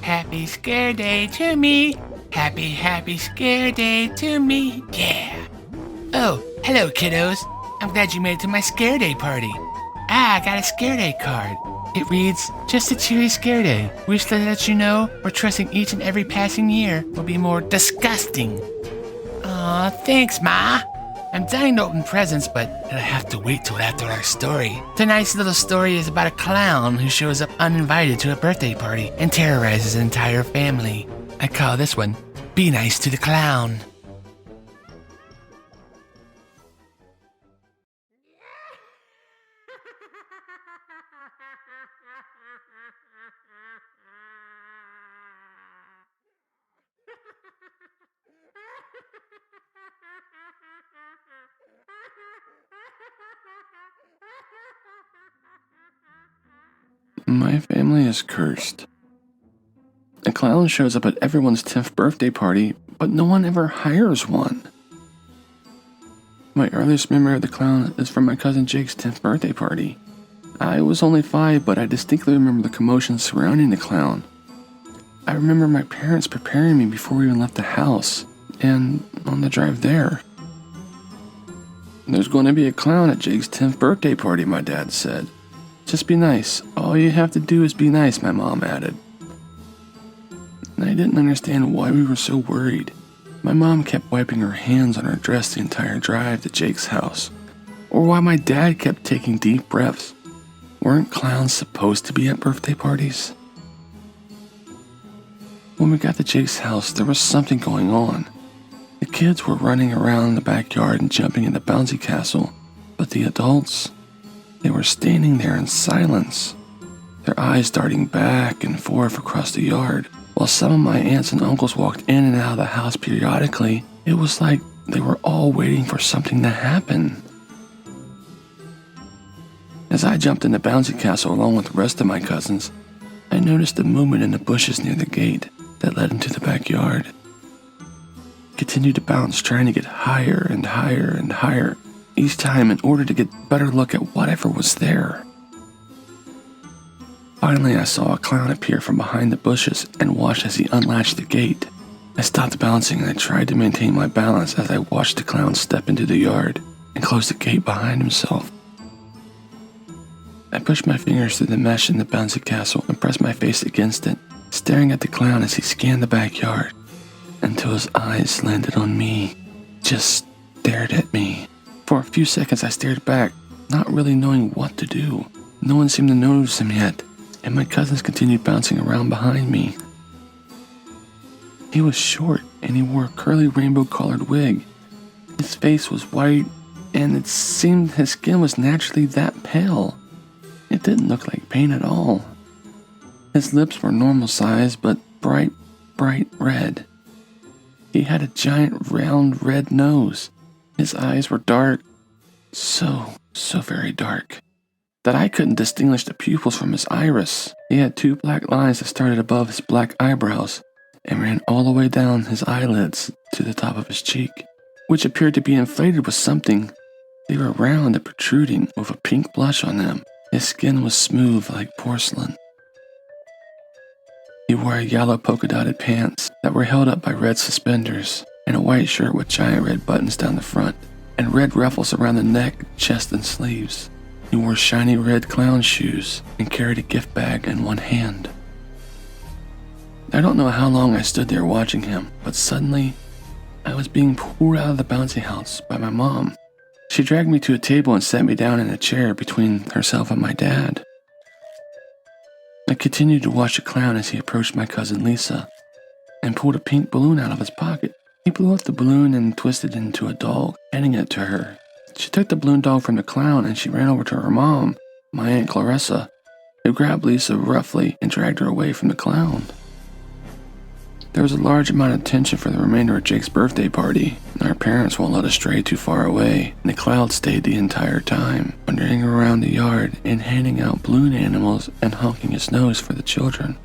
Happy scare day to me. Happy scare day to me. Yeah. Oh, hello, kiddos. I'm glad you made it to my scare day party. I got a scare day card. It reads, just a cheery scare day. Wish to let you know we're trusting each and every passing year will be more disgusting. Aw, thanks, Ma. I'm dying to open presents, but it'll have to wait till after our story. Tonight's little story is about a clown who shows up uninvited to a birthday party and terrorizes an entire family. I call this one, Be Nice to the Clown. My family is cursed. A clown shows up at everyone's 10th birthday party, but no one ever hires one. My earliest memory of the clown is from my cousin Jake's 10th birthday party. I was only 5, but I distinctly remember the commotion surrounding the clown. I remember my parents preparing me before we even left the house, and on the drive there. There's going to be a clown at Jake's 10th birthday party, my dad said. Just be nice. All you have to do is be nice, my mom added. And I didn't understand why we were so worried. My mom kept wiping her hands on her dress the entire drive to Jake's house, or why my dad kept taking deep breaths. Weren't clowns supposed to be at birthday parties? When we got to Jake's house, there was something going on. The kids were running around in the backyard and jumping in the bouncy castle, but the adults, they were standing there in silence, their eyes darting back and forth across the yard. While some of my aunts and uncles walked in and out of the house periodically, it was like they were all waiting for something to happen. As I jumped in the bouncy castle along with the rest of my cousins, I noticed a movement in the bushes near the gate that led into the backyard. I continued to bounce, trying to get higher and higher and higher, each time in order to get a better look at whatever was there. Finally, I saw a clown appear from behind the bushes and watched as he unlatched the gate. I stopped bouncing and I tried to maintain my balance as I watched the clown step into the yard and close the gate behind himself. I pushed my fingers through the mesh in the bouncy castle and pressed my face against it, staring at the clown as he scanned the backyard, until his eyes landed on me, just stared at me. For a few seconds I stared back, not really knowing what to do. No one seemed to notice him yet, and my cousins continued bouncing around behind me. He was short, and he wore a curly rainbow-colored wig. His face was white, and it seemed his skin was naturally that pale. It didn't look like paint at all. His lips were normal size, but bright red. He had a giant round red nose. His eyes were dark, so very dark, that I couldn't distinguish the pupils from his iris. He had 2 black lines that started above his black eyebrows and ran all the way down his eyelids to the top of his cheek, which appeared to be inflated with something. They were round and protruding with a pink blush on them. His skin was smooth like porcelain. He wore yellow polka-dotted pants that were held up by red suspenders, and a white shirt with giant red buttons down the front, and red ruffles around the neck, chest, and sleeves. He wore shiny red clown shoes and carried a gift bag in one hand. I don't know how long I stood there watching him, but suddenly, I was being pulled out of the bouncy house by my mom. She dragged me to a table and sat me down in a chair between herself and my dad. I continued to watch the clown as he approached my cousin Lisa and pulled a pink balloon out of his pocket. He blew up the balloon and twisted it into a doll, handing it to her. She took the balloon doll from the clown and she ran over to her mom, my Aunt Clarissa, who grabbed Lisa roughly and dragged her away from the clown. There was a large amount of tension for the remainder of Jake's birthday party, and our parents won't let us stray too far away, and the clown stayed the entire time, wandering around the yard and handing out balloon animals and honking his nose for the children.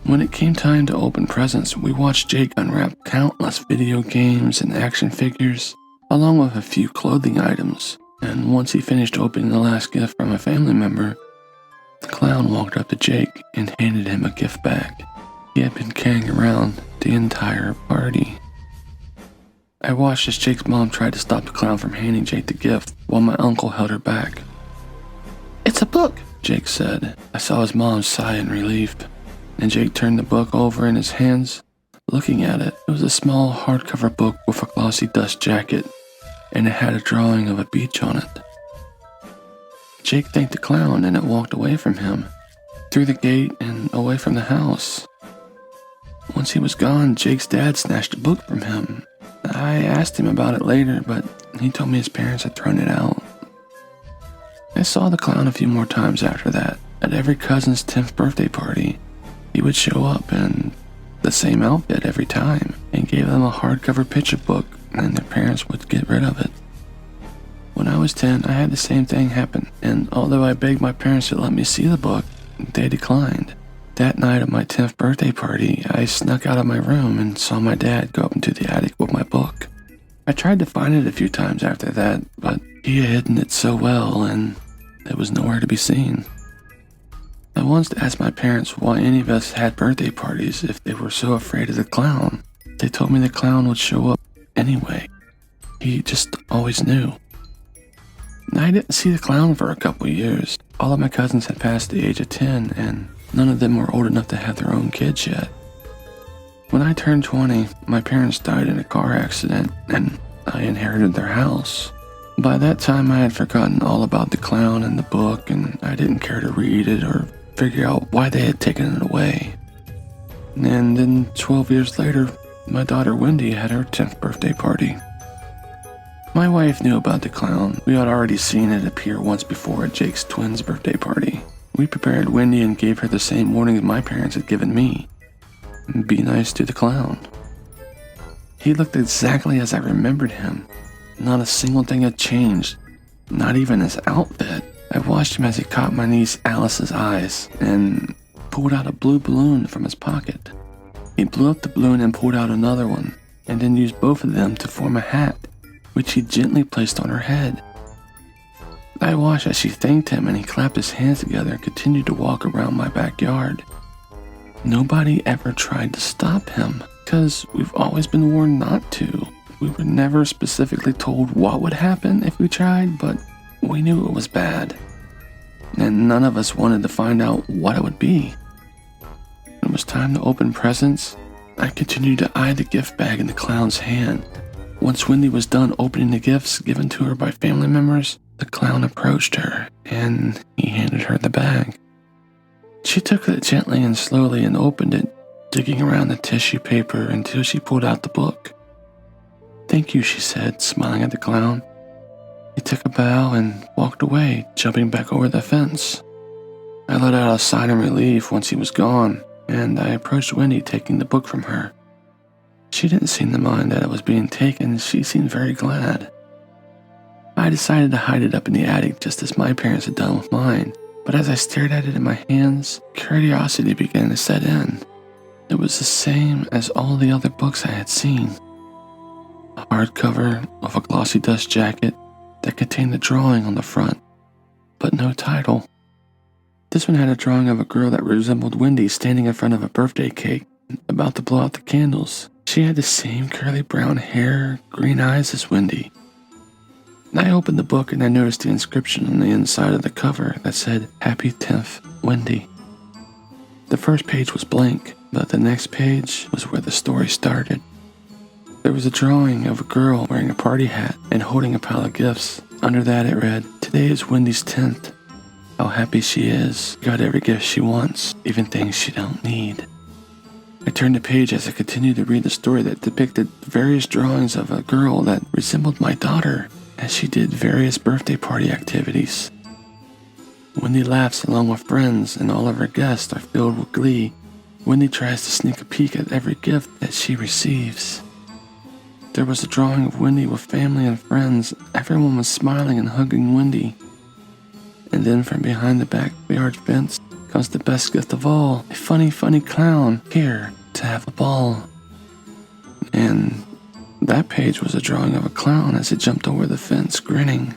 When it came time to open presents, we watched Jake unwrap countless video games and action figures, along with a few clothing items, and once he finished opening the last gift from a family member, The clown walked up to Jake and handed him a gift bag he had been carrying around the entire party. I watched as Jake's mom tried to stop the clown from handing Jake the gift while my uncle held her back. "It's a book," Jake said. I saw his mom sigh in relief, and Jake turned the book over in his hands. Looking at it, it was a small hardcover book with a glossy dust jacket, and it had a drawing of a beach on it. Jake thanked the clown and it walked away from him, through the gate and away from the house. Once he was gone, Jake's dad snatched the book from him. I asked him about it later, but he told me his parents had thrown it out. I saw the clown a few more times after that. At every cousin's 10th birthday party, he would show up in the same outfit every time and gave them a hardcover picture book, and their parents would get rid of it. When I was 10, I had the same thing happen, and although I begged my parents to let me see the book, they declined. That night at my 10th birthday party, I snuck out of my room and saw my dad go up into the attic with my book. I tried to find it a few times after that, but he had hidden it so well and it was nowhere to be seen. I once asked my parents why any of us had birthday parties if they were so afraid of the clown. They told me the clown would show up anyway. He just always knew. I didn't see the clown for a couple years. All of my cousins had passed the age of 10, and none of them were old enough to have their own kids yet. When I turned 20, my parents died in a car accident, and I inherited their house. By that time, I had forgotten all about the clown and the book, and I didn't care to read it or figure out why they had taken it away. And then 12 years later, my daughter Wendy had her 10th birthday party. My wife knew about the clown. We had already seen it appear once before at Jake's twins' birthday party. We prepared Wendy and gave her the same warnings my parents had given me. Be nice to the clown. He looked exactly as I remembered him. Not a single thing had changed, not even his outfit. I watched him as he caught my niece Alice's eyes and pulled out a blue balloon from his pocket. He blew up the balloon and pulled out another one, and then used both of them to form a hat, which he gently placed on her head. I watched as she thanked him and he clapped his hands together and continued to walk around my backyard. Nobody ever tried to stop him, because we've always been warned not to. We were never specifically told what would happen if we tried, but we knew it was bad. And none of us wanted to find out what it would be. When it was time to open presents, I continued to eye the gift bag in the clown's hand. Once Wendy was done opening the gifts given to her by family members, the clown approached her, and he handed her the bag. She took it gently and slowly and opened it, digging around the tissue paper until she pulled out the book. "Thank you," she said, smiling at the clown. He took a bow and walked away, jumping back over the fence. I let out a sigh of relief once he was gone, and I approached Wendy, taking the book from her. She didn't seem to mind that it was being taken. She seemed very glad. I decided to hide it up in the attic just as my parents had done with mine, but as I stared at it in my hands, curiosity began to set in. It was the same as all the other books I had seen. A hardcover with a glossy dust jacket that contained a drawing on the front, but no title. This one had a drawing of a girl that resembled Wendy standing in front of a birthday cake, about to blow out the candles. She had the same curly brown hair, green eyes as Wendy. I opened the book and I noticed the inscription on the inside of the cover that said, "Happy 10th, Wendy." The first page was blank, but the next page was where the story started. There was a drawing of a girl wearing a party hat and holding a pile of gifts. Under that it read, "Today is Wendy's 10th. How happy she is. Got every gift she wants, even things she don't need." I turned the page as I continued to read the story that depicted various drawings of a girl that resembled my daughter as she did various birthday party activities. Wendy laughs along with friends, and all of her guests are filled with glee. Wendy tries to sneak a peek at every gift that she receives. There was a drawing of Wendy with family and friends. Everyone was smiling and hugging Wendy. And then from behind the backyard fence comes the best gift of all, a funny, funny clown here to have a ball. And that page was a drawing of a clown as it jumped over the fence, grinning.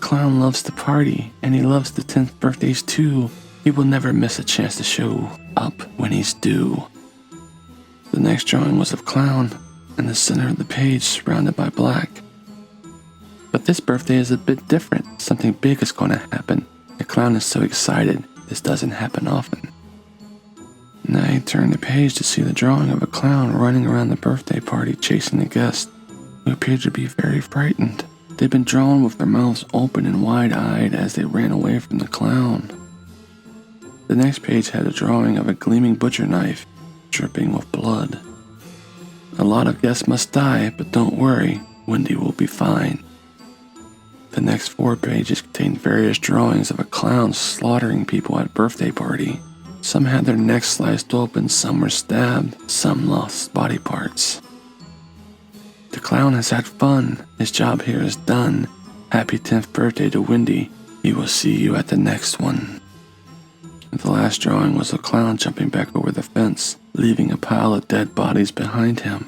Clown loves to party, and he loves the 10th birthdays too. He will never miss a chance to show up when he's due. The next drawing was of Clown in the center of the page, surrounded by black. But this birthday is a bit different. Something big is going to happen. The Clown is so excited. This doesn't happen often. And I turned the page to see the drawing of a clown running around the birthday party chasing the guests, who appeared to be very frightened. They'd been drawn with their mouths open and wide-eyed as they ran away from the clown. The next page had a drawing of a gleaming butcher knife, dripping with blood. A lot of guests must die, but don't worry, Wendy will be fine. The next 4 pages contained various drawings of a clown slaughtering people at a birthday party. Some had their necks sliced open, some were stabbed, some lost body parts. The clown has had fun. His job here is done. Happy 10th birthday to Wendy. He will see you at the next one. The last drawing was a clown jumping back over the fence, leaving a pile of dead bodies behind him.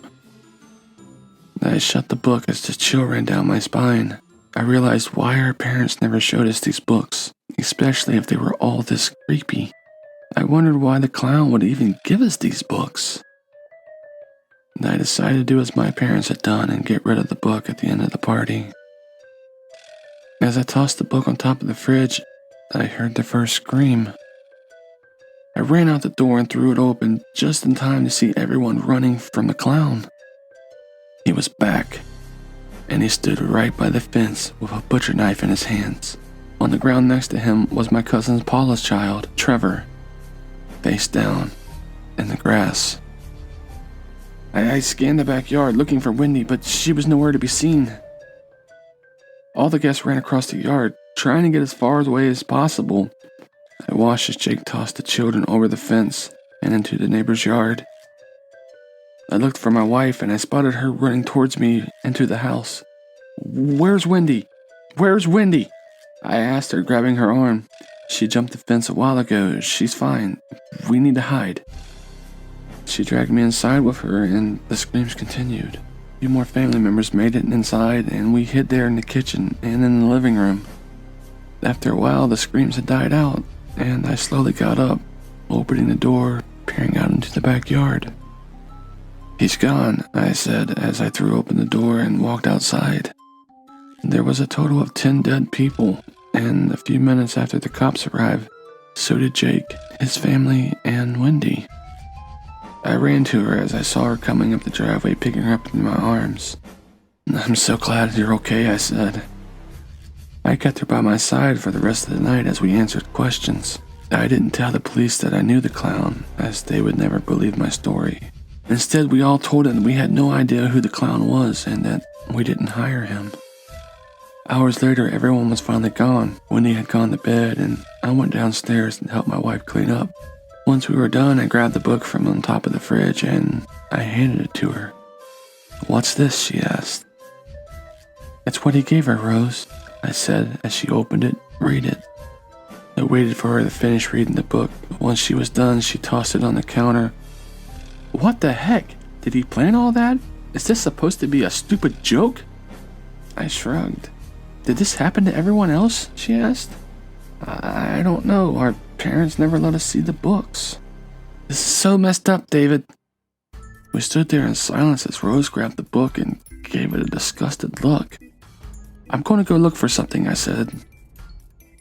I shut the book as the chill ran down my spine. I realized why our parents never showed us these books, especially if they were all this creepy. I wondered why the clown would even give us these books. And I decided to do as my parents had done and get rid of the book at the end of the party. As I tossed the book on top of the fridge, I heard the first scream. I ran out the door and threw it open just in time to see everyone running from the clown. He was back, and he stood right by the fence with a butcher knife in his hands. On the ground next to him was my cousin Paula's child, Trevor, face down in the grass. I scanned the backyard looking for Wendy, but she was nowhere to be seen. All the guests ran across the yard, trying to get as far away as possible. I watched as Jake tossed the children over the fence and into the neighbor's yard. I looked for my wife and I spotted her running towards me into the house. "Where's Wendy? Where's Wendy?" I asked her, grabbing her arm. "She jumped the fence a while ago. She's fine. We need to hide." She dragged me inside with her and the screams continued. A few more family members made it inside and we hid there in the kitchen and in the living room. After a while, the screams had died out and I slowly got up, opening the door, peering out into the backyard. "He's gone," I said as I threw open the door and walked outside. There was a total of 10 dead people, and a few minutes after the cops arrived, so did Jake, his family, and Wendy. I ran to her as I saw her coming up the driveway, picking her up in my arms. "I'm so glad you're okay," I said. I kept her by my side for the rest of the night as we answered questions. I didn't tell the police that I knew the clown, as they would never believe my story. Instead, we all told them we had no idea who the clown was and that we didn't hire him. Hours later, everyone was finally gone. Wendy had gone to bed, and I went downstairs and helped my wife clean up. Once we were done, I grabbed the book from on top of the fridge and I handed it to her. "What's this?" she asked. "It's what he gave her, Rose," I said as she opened it. "Read it." I waited for her to finish reading the book. Once she was done, she tossed it on the counter. "What the heck? Did he plan all that? Is this supposed to be a stupid joke?" I shrugged. "Did this happen to everyone else?" she asked. I don't know. Our parents never let us see the books." "This is so messed up, David." We stood there in silence as Rose grabbed the book and gave it a disgusted look. "I'm going to go look for something," I said.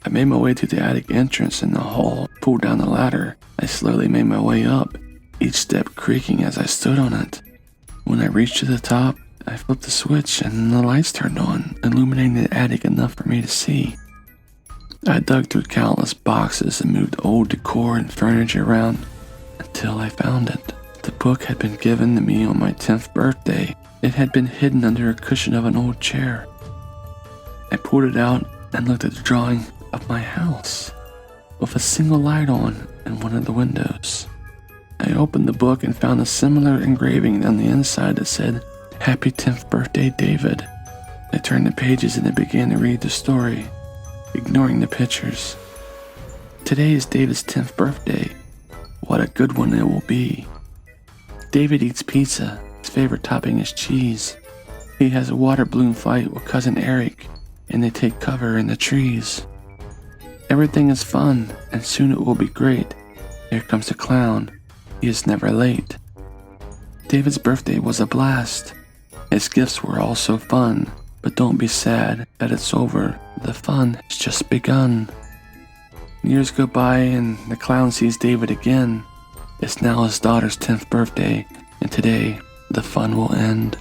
I made my way to the attic entrance in the hall, pulled down the ladder. I slowly made my way up, each step creaking as I stood on it. When I reached to the top, I flipped the switch and the lights turned on, illuminating the attic enough for me to see. I dug through countless boxes and moved old decor and furniture around until I found it. The book had been given to me on my 10th birthday. It had been hidden under a cushion of an old chair. I pulled it out and looked at the drawing of my house, with a single light on in one of the windows. I opened the book and found a similar engraving on the inside that said, "Happy 10th birthday, David." I turned the pages and I began to read the story, ignoring the pictures. "Today is David's 10th birthday. What a good one it will be. David eats pizza. His favorite topping is cheese. He has a water balloon fight with cousin Eric, and they take cover in the trees. Everything is fun, and soon it will be great. Here comes the clown. He is never late. David's birthday was a blast. His gifts were all so fun, but don't be sad that it's over. The fun has just begun. Years go by and the clown sees David again. It's now his daughter's 10th birthday, and today the fun will end.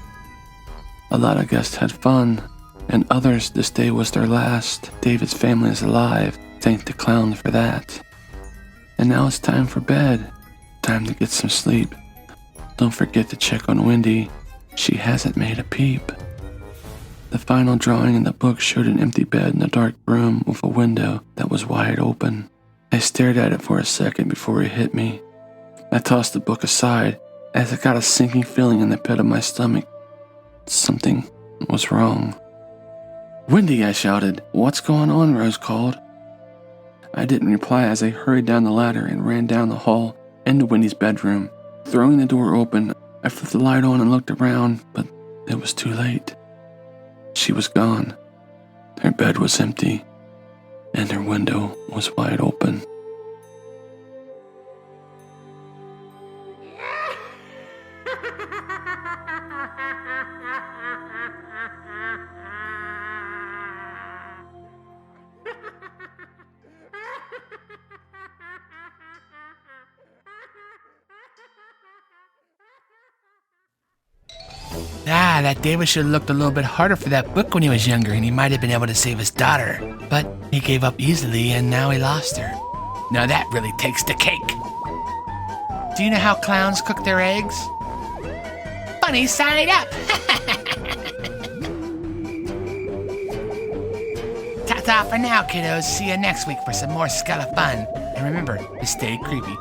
A lot of guests had fun, and others this day was their last. David's family is alive, thank the clown for that. And now it's time for bed, time to get some sleep. Don't forget to check on Wendy, she hasn't made a peep. The final drawing in the book showed an empty bed in a dark room with a window that was wide open. I stared at it for a second before it hit me. I tossed the book aside as I got a sinking feeling in the pit of my stomach. Something was wrong. "Wendy," I shouted. "What's going on?" Rose called. I didn't reply as I hurried down the ladder and ran down the hall into Wendy's bedroom. Throwing the door open, I flipped the light on and looked around, but it was too late. She was gone. Her bed was empty, and her window was wide open. That David should have looked a little bit harder for that book when he was younger, and he might have been able to save his daughter. But he gave up easily, and now he lost her. Now that really takes the cake. Do you know how clowns cook their eggs? Funny side up! Ta-ta for now, kiddos. See you next week for some more Scala fun. And remember to stay creepy.